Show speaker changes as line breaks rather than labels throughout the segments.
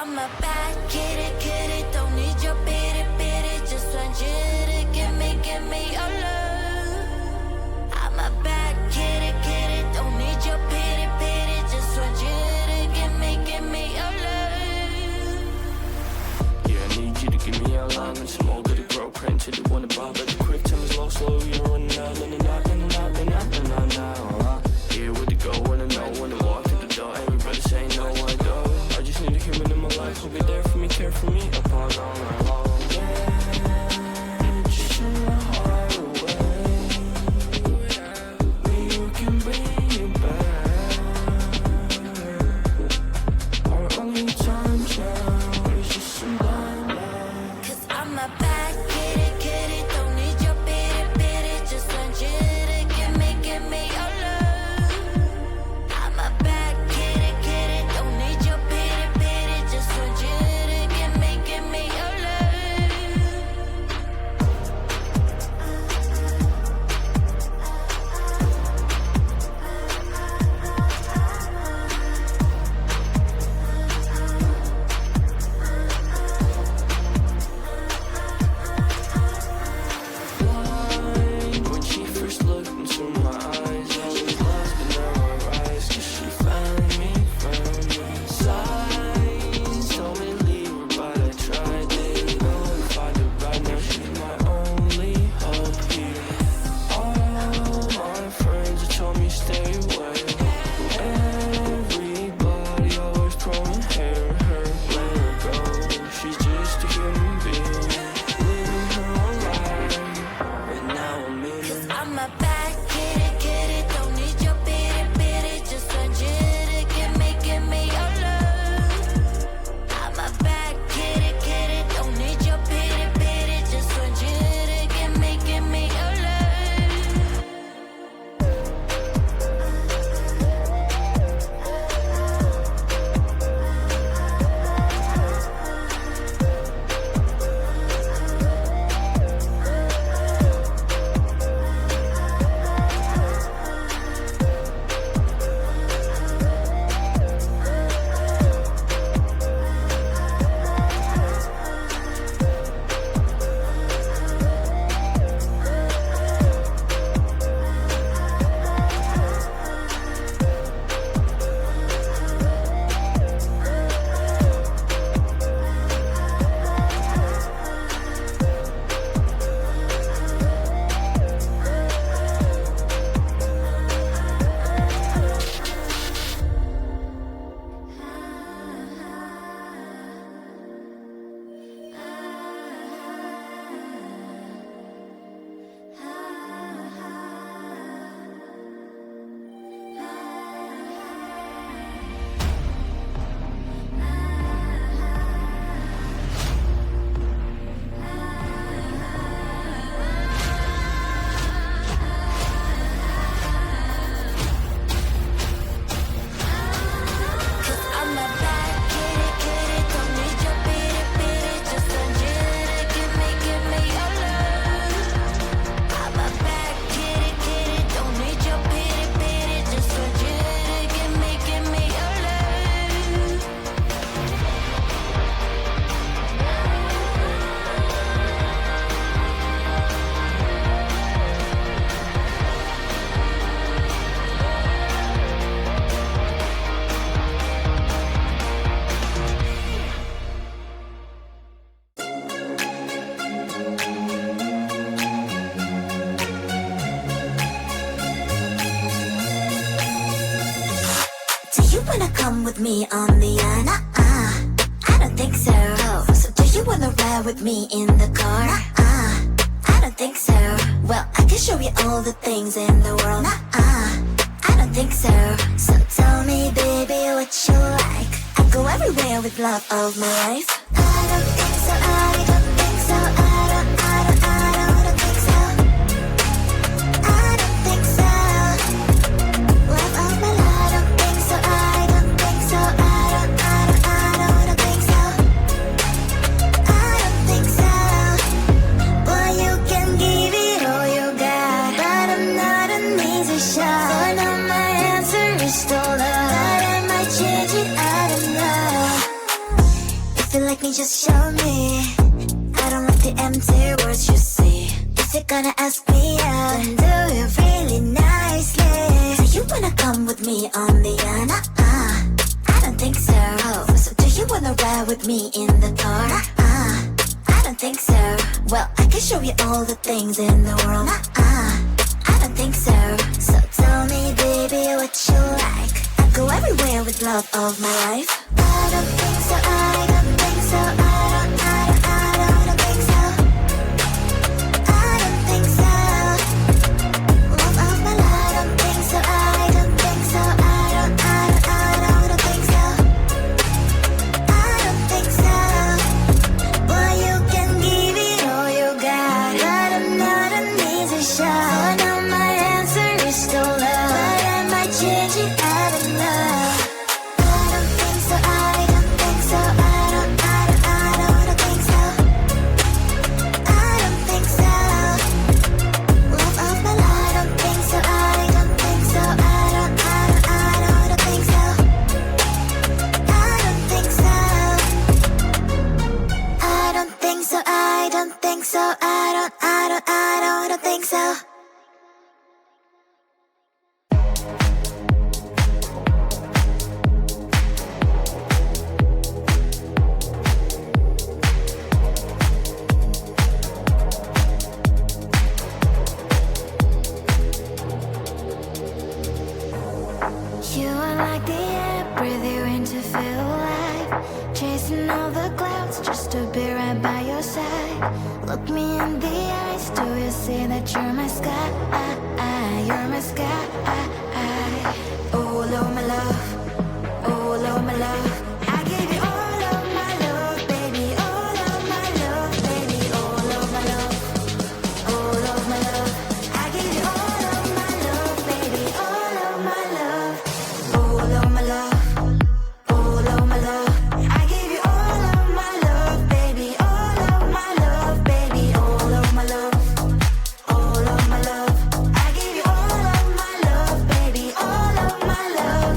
I'm a bad kitty, don't need your pity, just want you to give me your love. I'm a bad kitty, don't need your pity, just want you to give me your love.
Yeah, I need you to give me your love and some more to the grow, praying to the one above. But the quick time is low, slow, you're running out, running out, running out, running out, running out. Yeah, where to go, when I know, when I walk through the door, everybody say no, I go. I just need a human in my life who'll be there for me, care for me, upon all my long. Yeah, just in my heart away. You can bring it back. Our only time now is just some blind love.
Cause I'm a bad kitty, don't need your pity, just want you to give me your love. I'm a bad kitty, don't need your pity, just want you to give me your love.
Blind when she first looked into my eyes, I was lost, but now I rise, cause she found me. Signs told me to leave her, but I tried, didn't know if I did right. Now she's my only hope here. All my friends have told me stay away. Everybody always throwing hair, her, let her go. She's just a human being, living her own life, and now I'm in
Cause
it.
I'm a bad kitty, don't need your pity, just want you to give me your love. I'm a bad kitty, don't need your pity, just want you to give me your love. Cause I'm a bad kitty, don't need your pity, just want you to give me your love. I'm a bad kitty, don't need your pity, just want you to give me your love.
Do you wanna come with me on the yacht? I don't think so. So do you wanna ride with me in the car? I don't think so. Well, I can show you all the things in the world. I don't think so. So tell me, baby, what you like. I go everywhere with love of my life. I don't think so. I don't think so. I don't think so. I don't think so. Love of my life. I don't think so. I don't think so. I don't think so. I don't think so. Boy, you can give it all you got, but I'm not an easy shot. So now my answer is still love, but I might change it. I don't know. me, just show me. I don't like the empty words you see. If you're gonna ask me out, then do it really nicely. Do you wanna come with me on the I don't think so. So do you wanna ride with me in the car? I don't think so. Well, I can show you all the things in the world. I don't think so. So tell me, baby, what you like. I go everywhere with love of my life. I don't think so. I don't think so. I don't think so. I don't think so. Love of my life. I don't think so. I don't think so. I don't think so. I don't think so. Boy, you can give it all you got, but I'm not an easy shot. So now my answer is still love, but I might change it out of love. I don't think so. I don't think so. I don't think so. I don't think so. Love of my life. I don't think so. I don't think so. I don't think so. I don't think so. I don't think so. I don't think so. I don't think so. You are like the air, breathe you in to feel alive. Chasing all the clouds just to be right by your side. Look me in the eyes, do you see that you're my sky? You're my sky. Oh, Lord, my love. Oh, Lord, my love. I give you all of my love, baby. All of my love, baby. All of my love. All of my love. I give you all of my love, baby. All of my love. All of my love. All of my love. I give you all of my love, baby. All of my love, baby. All of my love. All of my love. I give you all of my love, baby. All of my love.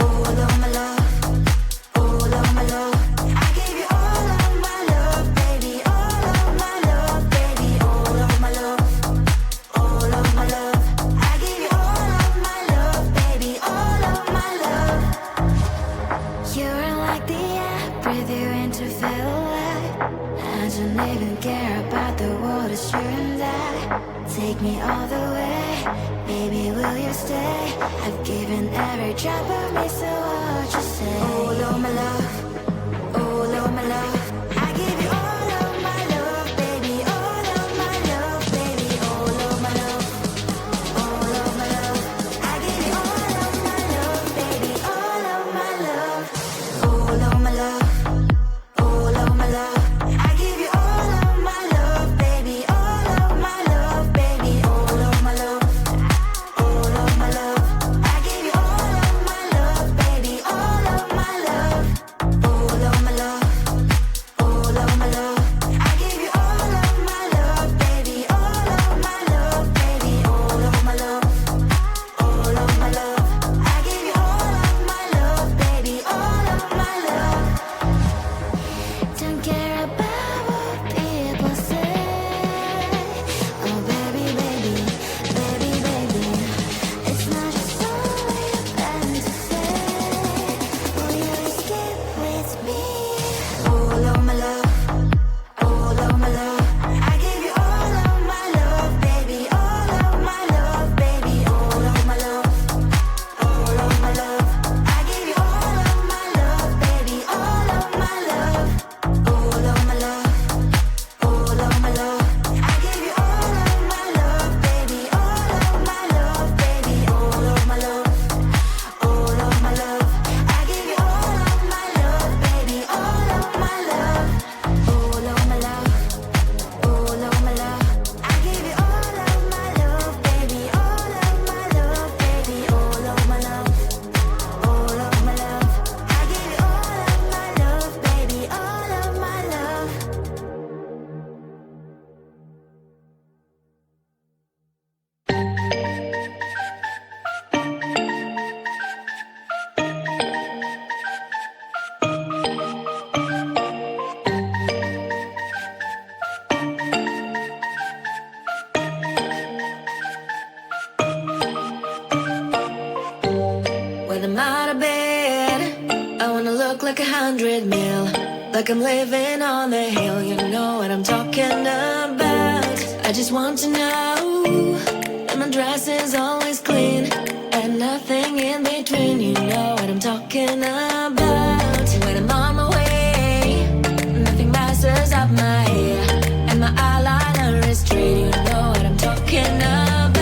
All of my love. All of my love. I give you all of my love, baby. All of my love, baby. All of my love. All of my love. I give you all of my love, baby. All of my love. You're like the air, breathe you in to feel alive. I don't even care about the world, it's you and I. Take me all the way, baby, will you stay? I've given every drop of me, so what you say? Oh, Lord, my love. Oh, Lord, my love. I give you all of my love, baby. All of my love, baby. All of my love. All of my love. I give you all of my love, baby. All of my love. All of my love. All of my love. I give you all of my love, baby. All of my love, baby. All of my love. All of my love. I give you all of my love, baby. All of my love.
I wanna look like 100 mil, like I'm living on the hill. You know what I'm talking about. I just want to know that my dress is always clean and nothing in between. You know what I'm talking about. When I'm on my way, nothing messes up my hair, and my eyeliner is straight. You know what I'm talking about.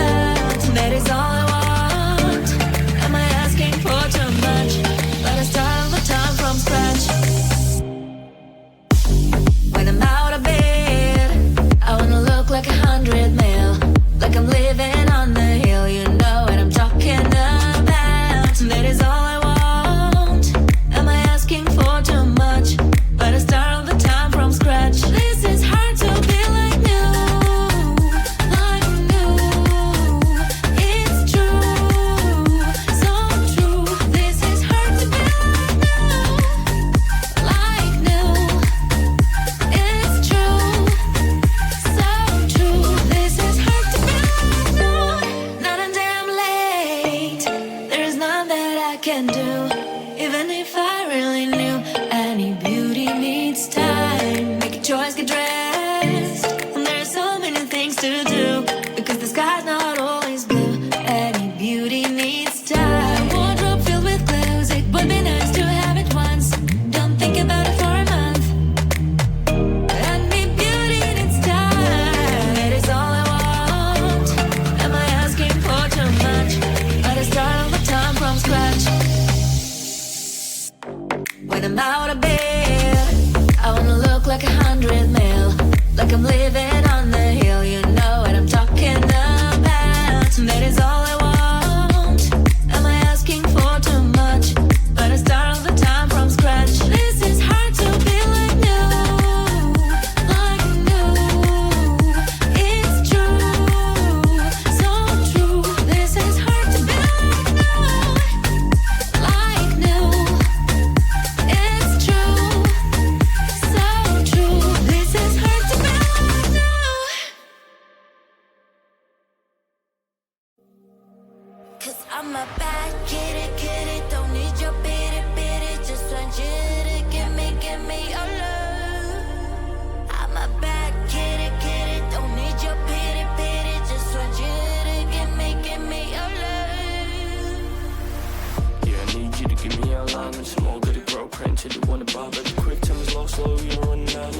That is all I want. Am I asking for too much? Let us start all the time from scratch. When I'm out of bed, I wanna look like 100 mil, like I'm living on the hill. You know what I'm talking about. That is all I want. Am I asking for too much? Let us start all the time from scratch. This is hard to be like new, like new. It's true, so true. This is hard to be like new, it's true, so true. This is hard to be like new. Not a damn late. There's none that I can do, even if I really knew. Any beauty needs time. Make a choice, get dressed, and there's so many things to do, because the sky's not always blue. Any beauty needs time. Wardrobe filled with clothes, it would be nice to have it once. Don't think about it for a month. Any beauty needs time. That is all I want. Am I asking for too much? Let us start all the time from scratch. When I'm out of bed, I wanna look like 100 mil, like I'm living on the hill. You know what I'm talking about. That is all I want. Am I asking for too much? Let us start all the time from scratch. This is hard to be like new, like new. It's true, so true. This is hard to be like new, like new. It's true, so true. This is hard to be like new. 'Cause I'm a bad kitty, don't need your bitty, just want you to give me your love. I'm a bad kitty, don't need your pity, just want you to give me your love.
Yeah, I need you to give me your alignment. Some more goody grow print till you wanna bar, but the quick time is low, slow, you're running out.